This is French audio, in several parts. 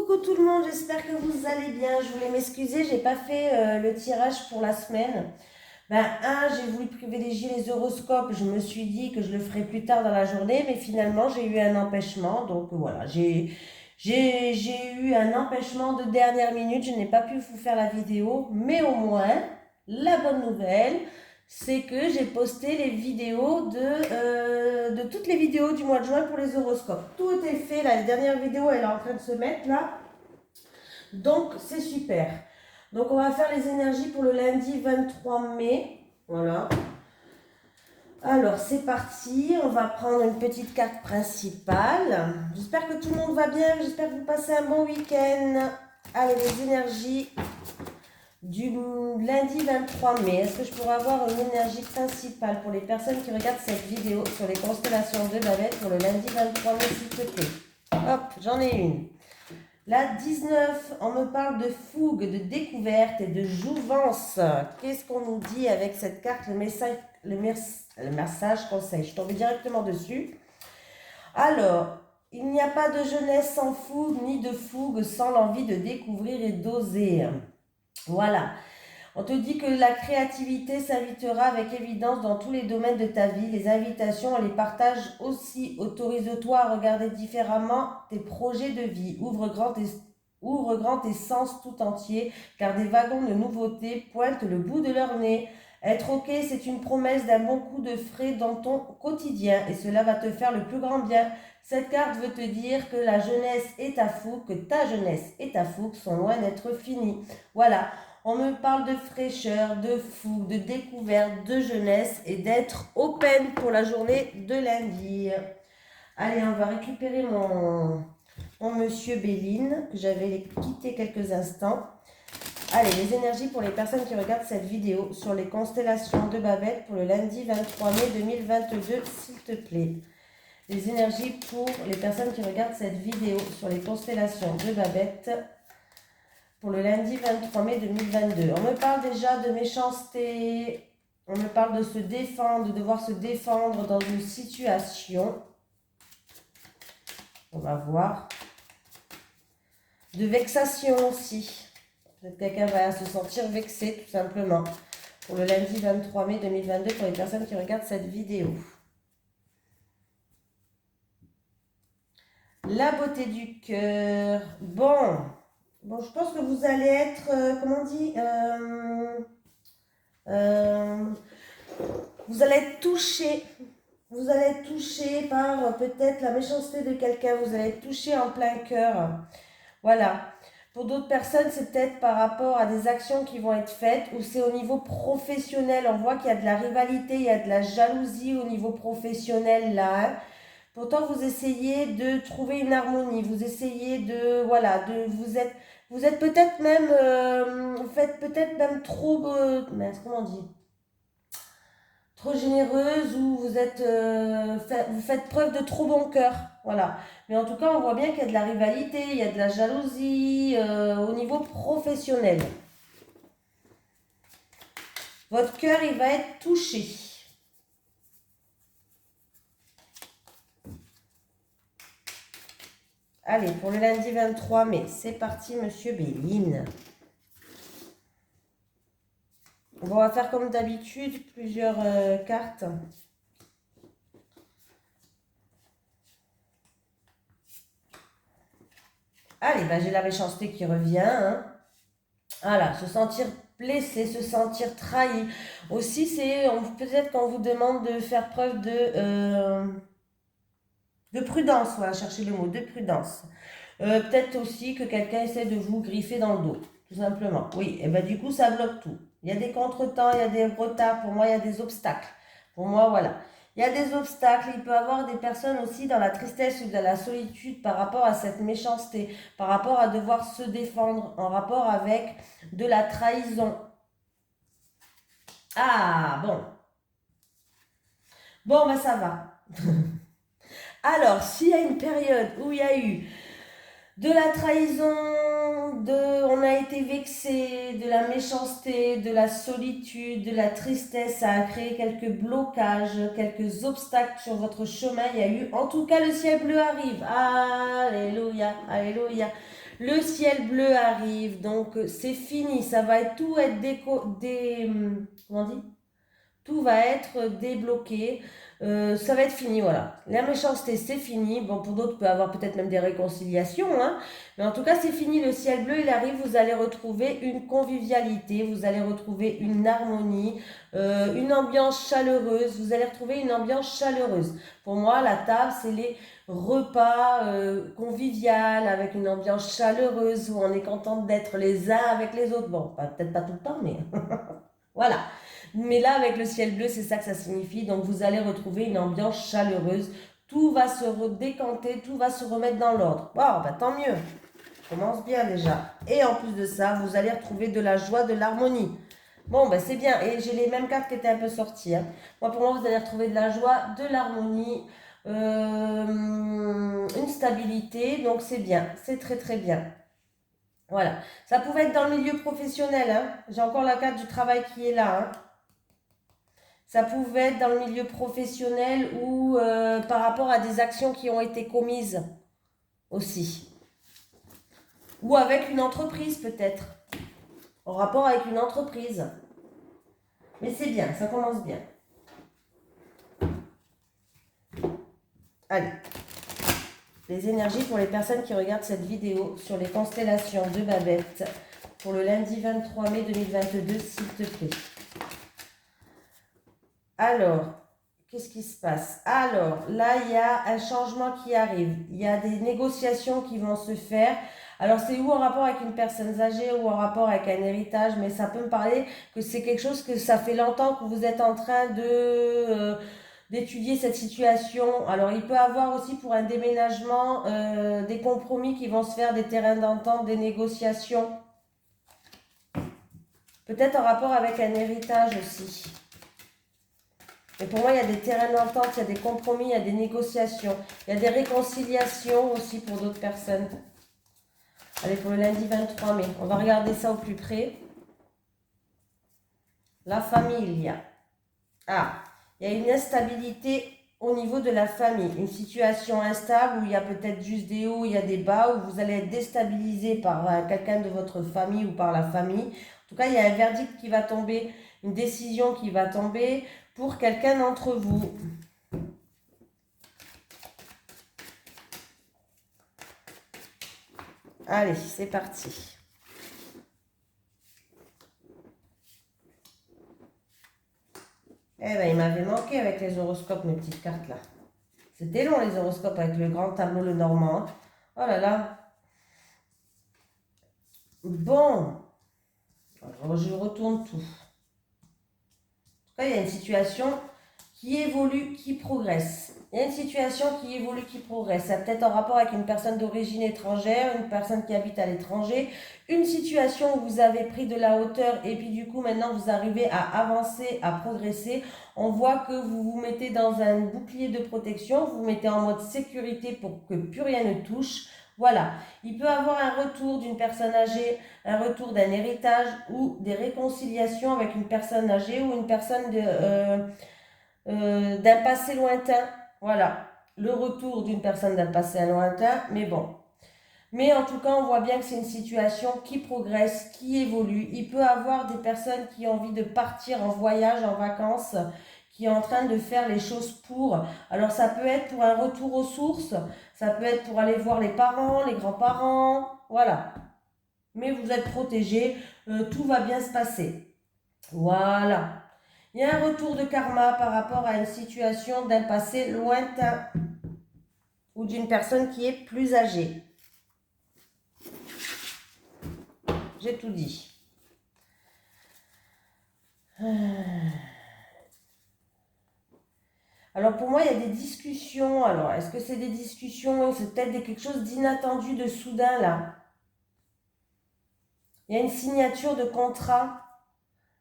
Coucou tout le monde, j'espère que vous allez bien. Je voulais m'excuser, j'ai pas fait le tirage pour la semaine. J'ai voulu privilégier les horoscopes. Je me suis dit que je le ferais plus tard dans la journée, mais finalement j'ai eu un empêchement. Donc voilà, j'ai eu un empêchement de dernière minute. Je n'ai pas pu vous faire la vidéo, mais au moins la bonne nouvelle, c'est que j'ai posté les vidéos de toutes les vidéos du mois de juin pour les horoscopes. Tout est fait, la dernière vidéo elle est en train de se mettre là, donc c'est super. Donc on va faire les énergies pour le lundi 23 mai, voilà. Alors c'est parti, on va prendre une petite carte principale. J'espère que tout le monde va bien, j'espère que vous passez un bon week-end. Allez, les énergies du lundi 23 mai. Est-ce que je pourrais avoir une énergie principale pour les personnes qui regardent cette vidéo sur les constellations de Babette pour le lundi 23 mai, s'il te plaît? Hop, j'en ai une. La 19, on me parle de fougue, de découverte et de jouvence. Qu'est-ce qu'on nous dit avec cette carte? Le message conseil. Je tombe directement dessus. Alors, il n'y a pas de jeunesse sans fougue, ni de fougue sans l'envie de découvrir et d'oser. Voilà. On te dit que la créativité s'invitera avec évidence dans tous les domaines de ta vie. Les invitations, on les partage aussi. Autorise-toi à regarder différemment tes projets de vie. Ouvre grand tes sens tout entiers, car des wagons de nouveautés pointent le bout de leur nez. Être ok, c'est une promesse d'un bon coup de frais dans ton quotidien, et cela va te faire le plus grand bien. Cette carte veut te dire que la jeunesse et ta fougue, que ta jeunesse et ta fougue sont loin d'être finies. Voilà. On me parle de fraîcheur, de fougue, de découverte, de jeunesse et d'être open pour la journée de lundi. Allez, on va récupérer mon monsieur Béline, que j'avais quitté quelques instants. Allez, les énergies pour les personnes qui regardent cette vidéo sur les constellations de Babette pour le lundi 23 mai 2022, s'il te plaît. Les énergies pour les personnes qui regardent cette vidéo sur les constellations de Babette pour le lundi 23 mai 2022. On me parle déjà de méchanceté, on me parle de se défendre, de devoir se défendre dans une situation. On va voir. De vexation aussi. Peut-être quelqu'un va se sentir vexé tout simplement. Pour le lundi 23 mai 2022 pour les personnes qui regardent cette vidéo. La beauté du cœur. Bon, je pense que vous allez être, comment on dit, vous allez être touché. Vous allez être touché par peut-être la méchanceté de quelqu'un. Vous allez être touché en plein cœur. Voilà. Pour d'autres personnes, c'est peut-être par rapport à des actions qui vont être faites ou c'est au niveau professionnel. On voit qu'il y a de la rivalité, il y a de la jalousie au niveau professionnel là. Hein. Pourtant, vous essayez de trouver une harmonie. Vous essayez de, voilà, vous êtes peut-être même, vous faites peut-être même trop, comment on dit? Trop généreuse ou vous faites preuve de trop bon cœur. Voilà. Mais en tout cas, on voit bien qu'il y a de la rivalité, il y a de la jalousie au niveau professionnel. Votre cœur, il va être touché. Allez, pour le lundi 23 mai, c'est parti, monsieur Béline. On va faire comme d'habitude plusieurs cartes. Allez, j'ai la méchanceté qui revient. Hein. Voilà, se sentir blessé, se sentir trahi. Aussi, c'est peut-être qu'on vous demande de faire preuve de prudence. Voilà, chercher le mot, de prudence. Peut-être aussi que quelqu'un essaie de vous griffer dans le dos, tout simplement. Oui, et du coup, ça bloque tout. Il y a des contretemps, il y a des retards. Pour moi, il y a des obstacles. Pour moi, voilà. Il y a des obstacles. Il peut y avoir des personnes aussi dans la tristesse ou dans la solitude par rapport à cette méchanceté, par rapport à devoir se défendre, en rapport avec de la trahison. Ah, bon. Bon, ça va. Alors, s'il y a une période où il y a eu de la trahison, on a été vexé, de la méchanceté, de la solitude, de la tristesse. Ça a créé quelques blocages, quelques obstacles sur votre chemin. Il y a eu, en tout cas, le ciel bleu arrive. Alléluia, alléluia. Le ciel bleu arrive, donc c'est fini. Ça va être, tout être comment on dit? Tout va être débloqué. Ça va être fini, voilà. La méchanceté, c'est fini. Bon, pour d'autres, peut y avoir peut-être même des réconciliations, hein. Mais en tout cas, c'est fini. Le ciel bleu, il arrive. Vous allez retrouver une convivialité. Vous allez retrouver une harmonie, une ambiance chaleureuse. Vous allez retrouver une ambiance chaleureuse. Pour moi, la table, c'est les repas convivial avec une ambiance chaleureuse où on est content d'être les uns avec les autres. Bon, peut-être pas tout le temps, mais voilà. Mais là, avec le ciel bleu, c'est ça que ça signifie. Donc, vous allez retrouver une ambiance chaleureuse. Tout va se décanter, tout va se remettre dans l'ordre. Wow, bah, tant mieux. Je commence bien déjà. Et en plus de ça, vous allez retrouver de la joie, de l'harmonie. Bon, ben c'est bien. Et j'ai les mêmes cartes qui étaient un peu sorties, hein. Moi, pour moi, vous allez retrouver de la joie, de l'harmonie, une stabilité. Donc, c'est bien. C'est très, très bien. Voilà. Ça pouvait être dans le milieu professionnel, hein. J'ai encore la carte du travail qui est là, hein. Ça pouvait être dans le milieu professionnel ou par rapport à des actions qui ont été commises aussi. Ou avec une entreprise peut-être. En rapport avec une entreprise. Mais c'est bien, ça commence bien. Allez. Les énergies pour les personnes qui regardent cette vidéo sur les constellations de Babette pour le lundi 23 mai 2022, s'il te plaît. Alors, qu'est-ce qui se passe? Alors, là, il y a un changement qui arrive. Il y a des négociations qui vont se faire. Alors, c'est ou en rapport avec une personne âgée ou en rapport avec un héritage, mais ça peut me parler que c'est quelque chose que ça fait longtemps que vous êtes en train d'étudier cette situation. Alors, il peut y avoir aussi pour un déménagement des compromis qui vont se faire, des terrains d'entente, des négociations. Peut-être en rapport avec un héritage aussi. Et pour moi, il y a des terrains d'entente, il y a des compromis, il y a des négociations. Il y a des réconciliations aussi pour d'autres personnes. Allez, pour le lundi 23 mai, on va regarder ça au plus près. La famille. Ah, il y a une instabilité au niveau de la famille. Une situation instable où il y a peut-être juste des hauts, il y a des bas, où vous allez être déstabilisé par quelqu'un de votre famille ou par la famille. En tout cas, il y a un verdict qui va tomber, une décision qui va tomber pour quelqu'un d'entre vous. Allez, c'est parti. Eh ben, il m'avait manqué avec les horoscopes, mes petites cartes là. C'était long les horoscopes avec le grand tableau le normand, hein. Oh là là. Bon. Alors, je retourne tout. En tout cas, il y a une situation qui évolue, qui progresse. Il y a une situation qui évolue, qui progresse. Ça peut être en rapport avec une personne d'origine étrangère, une personne qui habite à l'étranger, une situation où vous avez pris de la hauteur et puis du coup maintenant vous arrivez à avancer, à progresser. On voit que vous vous mettez dans un bouclier de protection, vous vous mettez en mode sécurité pour que plus rien ne touche. Voilà, il peut y avoir un retour d'une personne âgée, un retour d'un héritage ou des réconciliations avec une personne âgée ou une personne d'un passé lointain. Voilà, le retour d'une personne d'un passé lointain, mais bon. Mais en tout cas, on voit bien que c'est une situation qui progresse, qui évolue. Il peut y avoir des personnes qui ont envie de partir en voyage, en vacances, qui est en train de faire les choses pour. Alors ça peut être pour un retour aux sources, ça peut être pour aller voir les parents, les grands-parents, voilà. Mais vous êtes protégés, tout va bien se passer. Voilà. Il y a un retour de karma par rapport à une situation d'un passé lointain ou d'une personne qui est plus âgée. J'ai tout dit. Alors pour moi, il y a des discussions. Alors, est-ce que c'est des discussions? C'est peut-être quelque chose d'inattendu, de soudain là. Il y a une signature de contrat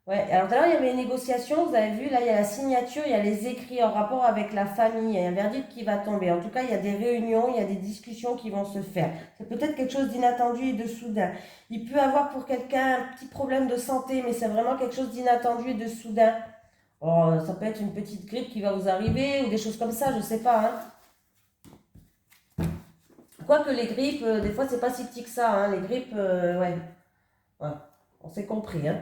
Ouais, alors tout à l'heure, il y avait une négociation, vous avez vu, là, il y a la signature, il y a les écrits en rapport avec la famille, il y a un verdict qui va tomber. En tout cas, il y a des réunions, il y a des discussions qui vont se faire. C'est peut-être quelque chose d'inattendu et de soudain. Il peut avoir pour quelqu'un un petit problème de santé, mais c'est vraiment quelque chose d'inattendu et de soudain. Oh, ça peut être une petite grippe qui va vous arriver ou des choses comme ça, je sais pas, hein. Quoique les grippes, des fois, c'est pas si petit que ça, hein. Les grippes, ouais. Ouais, on s'est compris, hein.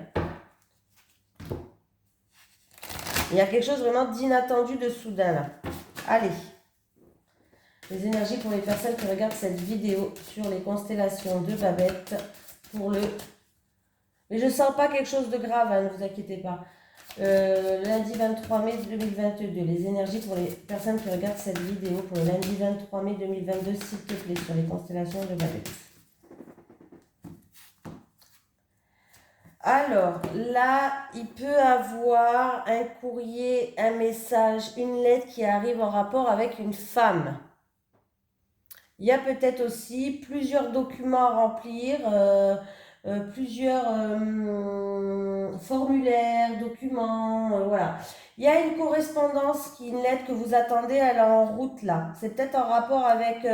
Il y a quelque chose vraiment d'inattendu, de soudain là. Allez, les énergies pour les personnes qui regardent cette vidéo sur les constellations de Babette pour le... Mais je ne sens pas quelque chose de grave, hein, ne vous inquiétez pas. Lundi 23 mai 2022, les énergies pour les personnes qui regardent cette vidéo pour le lundi 23 mai 2022, s'il te plaît, sur les constellations de Babette. Alors, là, il peut avoir un courrier, un message, une lettre qui arrive en rapport avec une femme. Il y a peut-être aussi plusieurs documents à remplir, plusieurs formulaires, documents, voilà. Il y a une correspondance, une lettre que vous attendez, elle est en route là. C'est peut-être en rapport avec...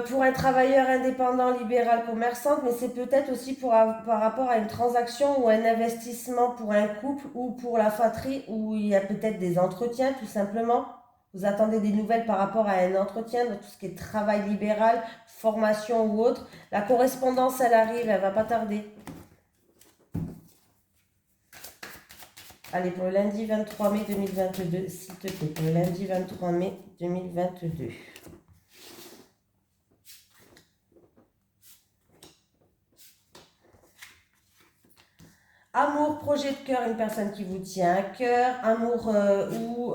pour un travailleur indépendant, libéral, commerçante, mais c'est peut-être aussi par rapport à une transaction ou un investissement pour un couple ou pour la fratrie où il y a peut-être des entretiens tout simplement. Vous attendez des nouvelles par rapport à un entretien, dans tout ce qui est travail libéral, formation ou autre. La correspondance, elle arrive, elle va pas tarder. Allez, pour le lundi 23 mai 2022, s'il te plaît, pour le lundi 23 mai 2022. Amour, projet de cœur, une personne qui vous tient à cœur. Amour où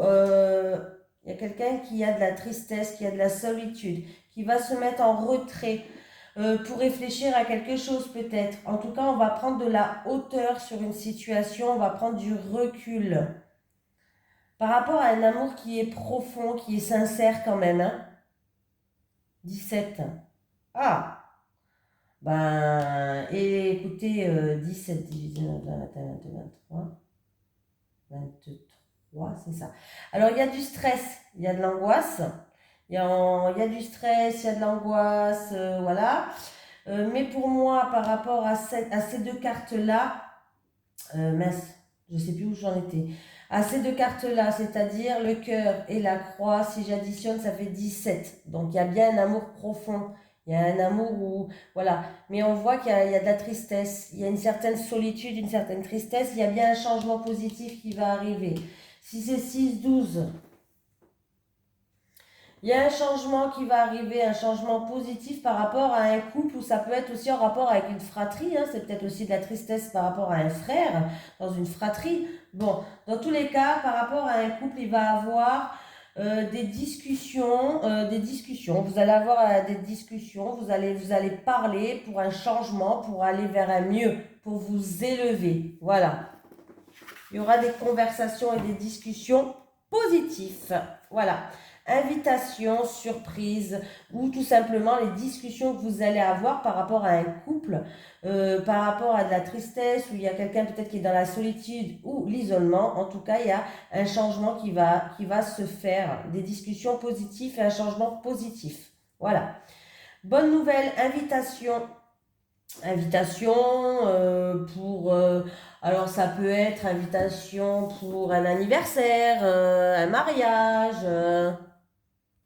il y a quelqu'un qui a de la tristesse, qui a de la solitude, qui va se mettre en retrait pour réfléchir à quelque chose peut-être. En tout cas, on va prendre de la hauteur sur une situation, on va prendre du recul. Par rapport à un amour qui est profond, qui est sincère quand même. Hein. 17. Ah, ben, et écoutez, 17 divisé 20, 21, 22, 23. 23, c'est ça. Alors, il y a du stress, il y a de l'angoisse, il y a du stress, il y a de l'angoisse, voilà. Mais pour moi, par rapport à ces deux cartes-là, mince, je ne sais plus où j'en étais. À ces deux cartes-là, c'est-à-dire le cœur et la croix, si j'additionne, ça fait 17. Donc, il y a bien un amour profond. Il y a un amour où, voilà. Mais on voit qu'il y a de la tristesse. Il y a une certaine solitude, une certaine tristesse. Il y a bien un changement positif qui va arriver. Si c'est 6, 12, il y a un changement qui va arriver, un changement positif par rapport à un couple ou ça peut être aussi en rapport avec une fratrie. Hein, c'est peut-être aussi de la tristesse par rapport à un frère dans une fratrie. Bon, dans tous les cas, par rapport à un couple, il va avoir des discussions, Vous allez avoir des discussions, vous allez parler pour un changement, pour aller vers un mieux, pour vous élever. Voilà. Il y aura des conversations et des discussions positives. Voilà. Invitation, surprise ou tout simplement les discussions que vous allez avoir par rapport à un couple, par rapport à de la tristesse où il y a quelqu'un peut-être qui est dans la solitude ou l'isolement. En tout cas, il y a un changement qui va se faire, des discussions positives et un changement positif. Voilà. Bonne nouvelle, invitation pour... alors ça peut être invitation pour un anniversaire, un mariage,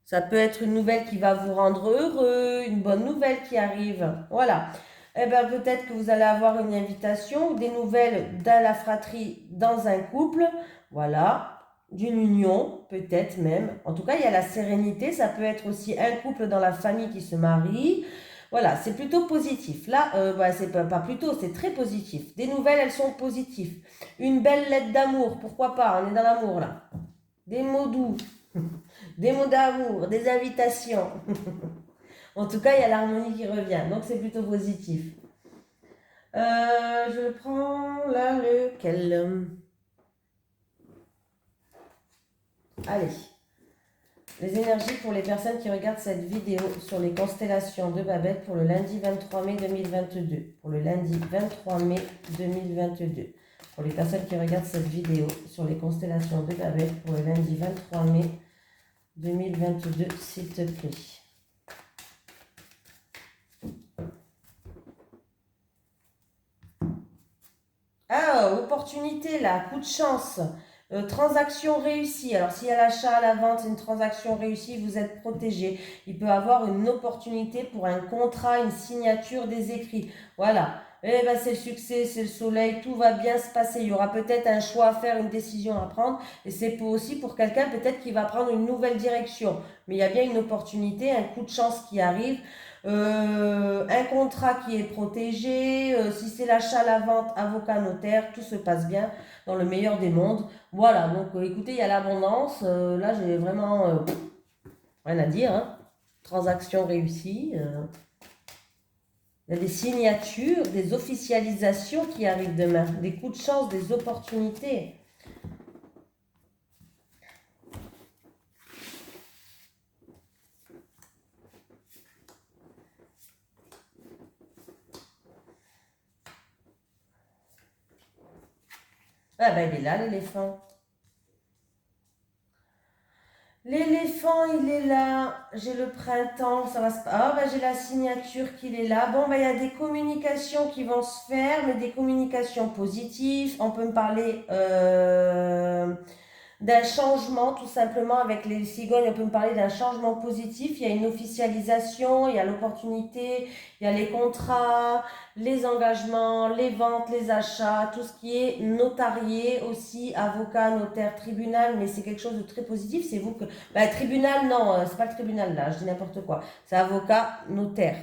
ça peut être une nouvelle qui va vous rendre heureux, une bonne nouvelle qui arrive. Voilà. Eh bien peut-être que vous allez avoir une invitation ou des nouvelles dans la fratrie, dans un couple. Voilà. D'une union, peut-être même. En tout cas, il y a la sérénité. Ça peut être aussi un couple dans la famille qui se marie. Voilà, c'est plutôt positif. Là, c'est pas plutôt, c'est très positif. Des nouvelles, elles sont positives. Une belle lettre d'amour, pourquoi pas, on est dans l'amour là. Des mots doux, des mots d'amour, des invitations. En tout cas, il y a l'harmonie qui revient, donc c'est plutôt positif. Je prends là lequel. Allez. Les énergies pour les personnes qui regardent cette vidéo sur les constellations de Babette pour le lundi 23 mai 2022. Pour le lundi 23 mai 2022. Pour les personnes qui regardent cette vidéo sur les constellations de Babette pour le lundi 23 mai 2022, s'il te plaît. Ah, opportunité là, coup de chance. Transaction réussie. Alors, s'il y a l'achat à la vente, c'est une transaction réussie, vous êtes protégé. Il peut avoir une opportunité pour un contrat, une signature, des écrits. Voilà. Eh ben, c'est le succès, c'est le soleil, tout va bien se passer. Il y aura peut-être un choix à faire, une décision à prendre. Et c'est aussi pour quelqu'un peut-être qui va prendre une nouvelle direction. Mais il y a bien une opportunité, un coup de chance qui arrive. Un contrat qui est protégé. Si c'est l'achat, la vente, avocat, notaire, tout se passe bien dans le meilleur des mondes. Voilà, donc écoutez, il y a l'abondance. Là, j'ai vraiment rien à dire. Hein. Transaction réussie. Il y a des signatures, des officialisations qui arrivent demain. Des coups de chance, des opportunités. Ah ben, il est là, l'éléphant. L'éléphant, il est là. J'ai le printemps, ça va se... Ah, ben j'ai la signature qu'il est là. Bon, ben il y a des communications qui vont se faire, mais des communications positives. On peut me parler d'un changement, tout simplement, avec les cigognes. On peut me parler d'un changement positif. Il y a une officialisation, il y a l'opportunité, il y a les contrats, les engagements, les ventes, les achats, tout ce qui est notarié aussi, avocat, notaire, tribunal, mais c'est quelque chose de très positif. C'est vous que... Ben, tribunal, non, c'est pas le tribunal là, je dis n'importe quoi. C'est avocat, notaire.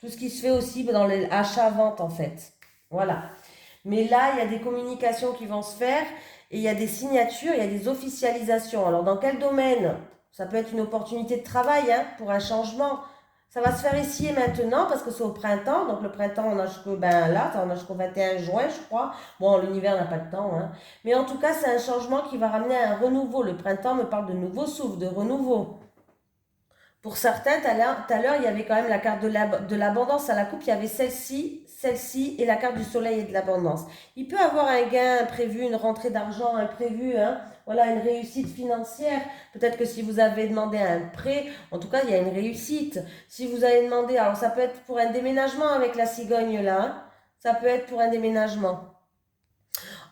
Tout ce qui se fait aussi dans les achats-ventes en fait. Voilà. Mais là, il y a des communications qui vont se faire et il y a des signatures, il y a des officialisations. Alors, dans quel domaine? Ça peut être une opportunité de travail hein, pour un changement. Ça va se faire ici et maintenant parce que c'est au printemps. Donc, le printemps, on a jusqu'au on a jusqu'au 21 juin, je crois. Bon, l'univers n'a pas de temps. Hein. Mais en tout cas, c'est un changement qui va ramener un renouveau. Le printemps me parle de nouveau souffle, de renouveau. Pour certains, tout à l'heure, il y avait quand même la carte de l'abondance à la coupe. Il y avait celle-ci et la carte du soleil et de l'abondance. Il peut avoir un gain imprévu, une rentrée d'argent imprévue, hein. Voilà, une réussite financière. Peut-être que si vous avez demandé un prêt, en tout cas, il y a une réussite. Si vous avez demandé, alors ça peut être pour un déménagement avec la cigogne là, hein. Ça peut être pour un déménagement.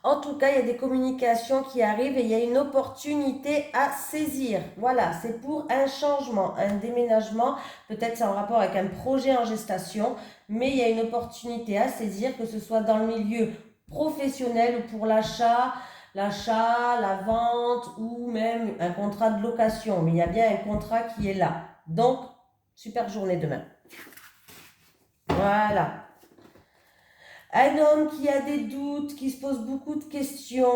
En tout cas, il y a des communications qui arrivent et il y a une opportunité à saisir. Voilà, c'est pour un changement, un déménagement. Peut-être c'est en rapport avec un projet en gestation, mais il y a une opportunité à saisir, que ce soit dans le milieu professionnel ou pour l'achat, la vente ou même un contrat de location. Mais il y a bien un contrat qui est là. Donc, super journée demain. Voilà. Un homme qui a des doutes, qui se pose beaucoup de questions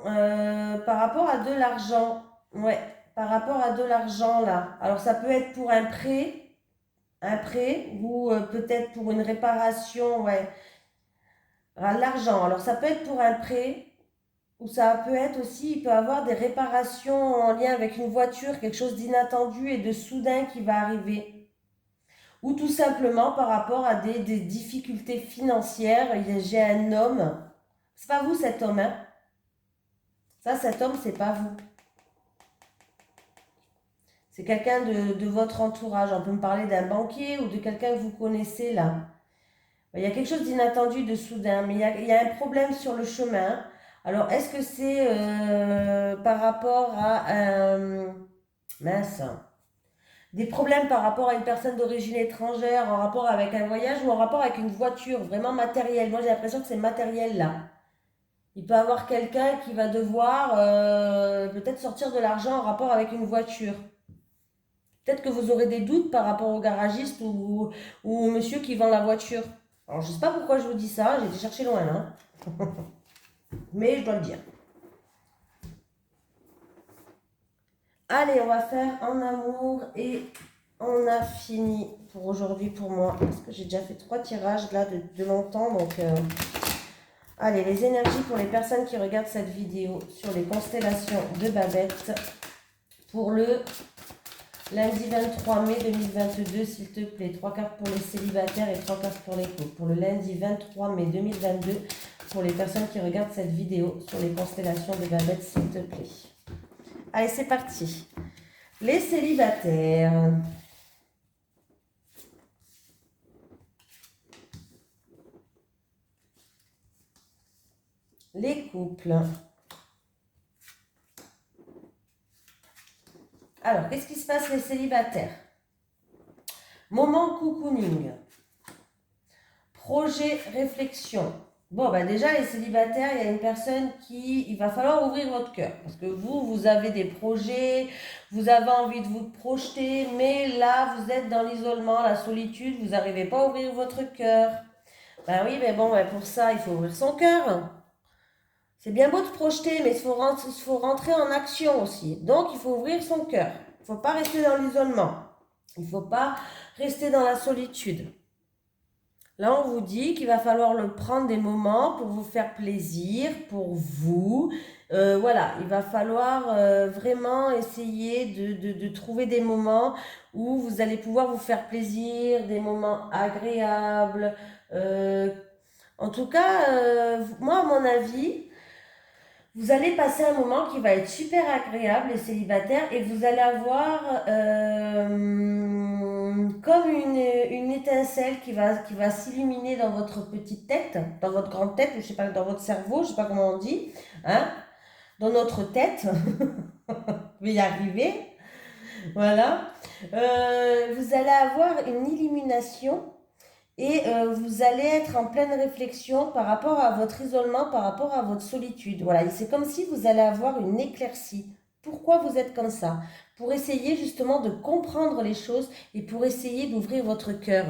par rapport à de l'argent. Ouais, par rapport à de l'argent là. Alors ça peut être pour un prêt ou peut-être pour une réparation, ouais. L'argent, alors ça peut être pour un prêt ou ça peut être aussi, il peut avoir des réparations en lien avec une voiture, quelque chose d'inattendu et de soudain qui va arriver. Ou tout simplement par rapport à des difficultés financières. J'ai un homme, c'est pas vous cet homme, hein? Ça, cet homme, c'est pas vous. C'est quelqu'un de votre entourage. On peut me parler d'un banquier ou de quelqu'un que vous connaissez là. Il y a quelque chose d'inattendu, de soudain, mais il y a un problème sur le chemin. Alors, est-ce que c'est par rapport à un... Mince. Des problèmes par rapport à une personne d'origine étrangère, en rapport avec un voyage ou en rapport avec une voiture, vraiment matérielle. Moi, j'ai l'impression que c'est matériel là. Il peut y avoir quelqu'un qui va devoir peut-être sortir de l'argent en rapport avec une voiture. Peut-être que vous aurez des doutes par rapport au garagiste ou au monsieur qui vend la voiture. Alors, je ne sais pas pourquoi je vous dis ça, j'ai été chercher loin là. Mais je dois le dire. Allez, on va faire en amour et on a fini pour aujourd'hui pour moi. Parce que j'ai déjà fait 3 tirages là de longtemps. Donc, allez, les énergies pour les personnes qui regardent cette vidéo sur les constellations de Babette pour le Lundi 23 mai 2022, s'il te plaît. 3 cartes pour les célibataires et 3 cartes pour les couples. Pour le lundi 23 mai 2022, pour les personnes qui regardent cette vidéo sur les constellations de Babette, s'il te plaît. Allez, c'est parti. Les célibataires. Les couples. Alors, qu'est-ce qui se passe les célibataires? Moment cocooning. Projet réflexion. Bon, ben déjà, les célibataires, il y a une personne il va falloir ouvrir votre cœur. Parce que vous avez des projets, vous avez envie de vous projeter, mais là, vous êtes dans l'isolement, la solitude, vous n'arrivez pas à ouvrir votre cœur. Ben oui, mais bon, ben pour ça, il faut ouvrir son cœur. C'est bien beau de projeter, mais il faut rentrer en action aussi. Donc, il faut ouvrir son cœur. Il ne faut pas rester dans l'isolement. Il ne faut pas rester dans la solitude. Là, on vous dit qu'il va falloir prendre des moments pour vous faire plaisir, pour vous. Voilà, il va falloir vraiment essayer de trouver des moments où vous allez pouvoir vous faire plaisir, des moments agréables. En tout cas, moi, à mon avis, vous allez passer un moment qui va être super agréable, les célibataires, et vous allez avoir comme une étincelle qui va s'illuminer dans votre petite tête, dans votre grande tête, je sais pas, dans votre cerveau, je ne sais pas comment on dit, hein, dans notre tête. Je vais y arriver. Voilà. Vous allez avoir une illumination. Et vous allez être en pleine réflexion par rapport à votre isolement, par rapport à votre solitude. Voilà, et c'est comme si vous allez avoir une éclaircie. Pourquoi vous êtes comme ça? Pour essayer justement de comprendre les choses et pour essayer d'ouvrir votre cœur.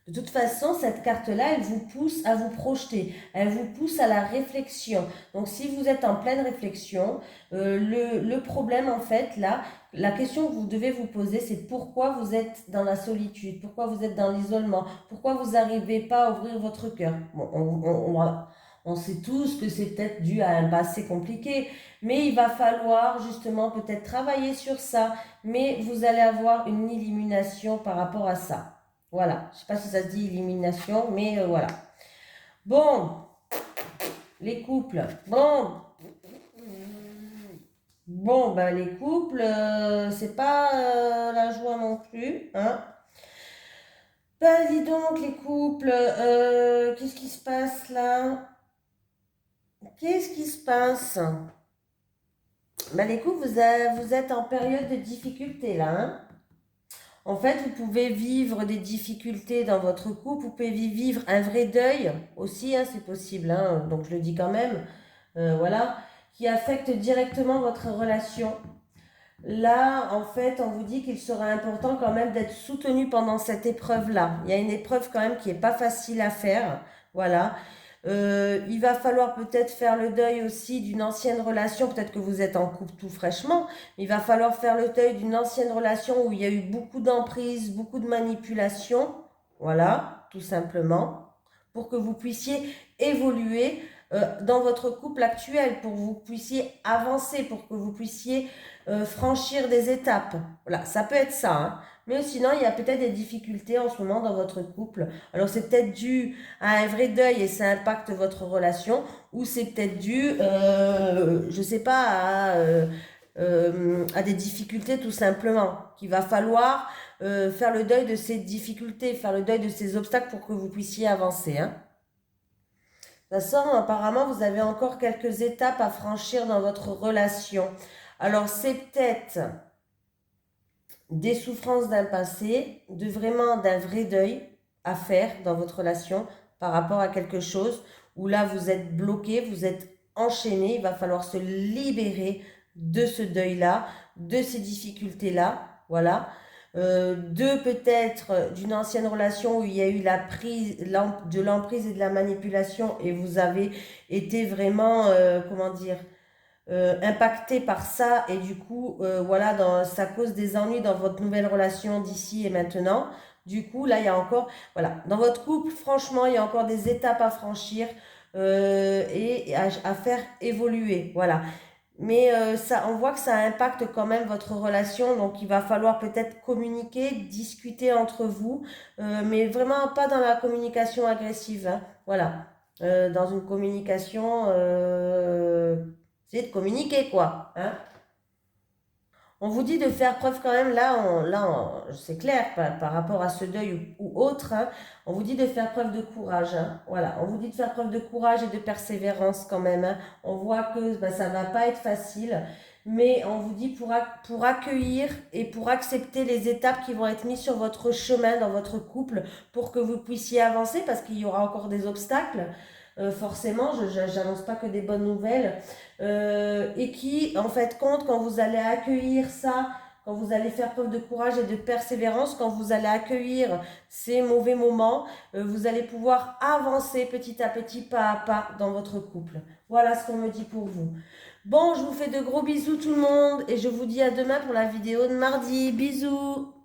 De toute façon, cette carte-là, elle vous pousse à vous projeter, elle vous pousse à la réflexion. Donc, si vous êtes en pleine réflexion, le problème, en fait, là, la question que vous devez vous poser, c'est pourquoi vous êtes dans la solitude, pourquoi vous êtes dans l'isolement, pourquoi vous n'arrivez pas à ouvrir votre cœur. Bon, on sait tous que c'est peut-être dû à un passé compliqué, mais il va falloir justement peut-être travailler sur ça, mais vous allez avoir une illumination par rapport à ça. Voilà, je ne sais pas si ça se dit élimination, mais voilà. Bon, les couples. Bon, ben les couples, c'est pas la joie non plus, hein. Ben dis donc les couples, qu'est-ce qui se passe là? Qu'est-ce qui se passe? Ben les couples, vous êtes en période de difficulté là, hein. En fait, vous pouvez vivre des difficultés dans votre couple, vous pouvez vivre un vrai deuil aussi, hein, c'est possible, hein, donc je le dis quand même, voilà, qui affecte directement votre relation. Là, en fait, on vous dit qu'il sera important quand même d'être soutenu pendant cette épreuve-là. Il y a une épreuve quand même qui n'est pas facile à faire, voilà. Il va falloir peut-être faire le deuil aussi d'une ancienne relation, peut-être que vous êtes en couple tout fraîchement, mais il va falloir faire le deuil d'une ancienne relation où il y a eu beaucoup d'emprise, beaucoup de manipulation, voilà, tout simplement, pour que vous puissiez évoluer dans votre couple actuel, pour que vous puissiez avancer, pour que vous puissiez franchir des étapes. Voilà, ça peut être ça, hein. Mais sinon, il y a peut-être des difficultés en ce moment dans votre couple. Alors, c'est peut-être dû à un vrai deuil et ça impacte votre relation, ou c'est peut-être dû, je ne sais pas, à des difficultés tout simplement, qu'il va falloir faire le deuil de ces difficultés, faire le deuil de ces obstacles pour que vous puissiez avancer, hein. De toute façon, apparemment, vous avez encore quelques étapes à franchir dans votre relation. Alors, c'est peut-être des souffrances d'un passé, d'un vrai deuil à faire dans votre relation par rapport à quelque chose où là, vous êtes bloqué, vous êtes enchaîné. Il va falloir se libérer de ce deuil-là, de ces difficultés-là, voilà. Peut-être d'une ancienne relation où il y a eu de l'emprise et de la manipulation et vous avez été vraiment, comment dire, impacté par ça et du coup, voilà, ça cause des ennuis dans votre nouvelle relation d'ici et maintenant. Du coup, là, il y a encore, voilà, dans votre couple, franchement, il y a encore des étapes à franchir et à faire évoluer, voilà. mais ça, on voit que ça impacte quand même votre relation, donc il va falloir peut-être communiquer, discuter entre vous, mais vraiment pas dans la communication agressive, hein. Voilà. Dans une communication, c'est de communiquer quoi, hein. On vous dit de faire preuve quand même, c'est clair par rapport à ce deuil ou autre, hein, on vous dit de faire preuve de courage, hein, voilà, on vous dit de faire preuve de courage et de persévérance quand même, hein. On voit que ben, ça ne va pas être facile, mais on vous dit pour accueillir et pour accepter les étapes qui vont être mises sur votre chemin dans votre couple pour que vous puissiez avancer parce qu'il y aura encore des obstacles. Forcément, je n'annonce pas que des bonnes nouvelles, et qui, en fait, compte quand vous allez accueillir ça, quand vous allez faire preuve de courage et de persévérance, quand vous allez accueillir ces mauvais moments, vous allez pouvoir avancer petit à petit, pas à pas dans votre couple. Voilà ce qu'on me dit pour vous. Bon, je vous fais de gros bisous tout le monde et je vous dis à demain pour la vidéo de mardi. Bisous!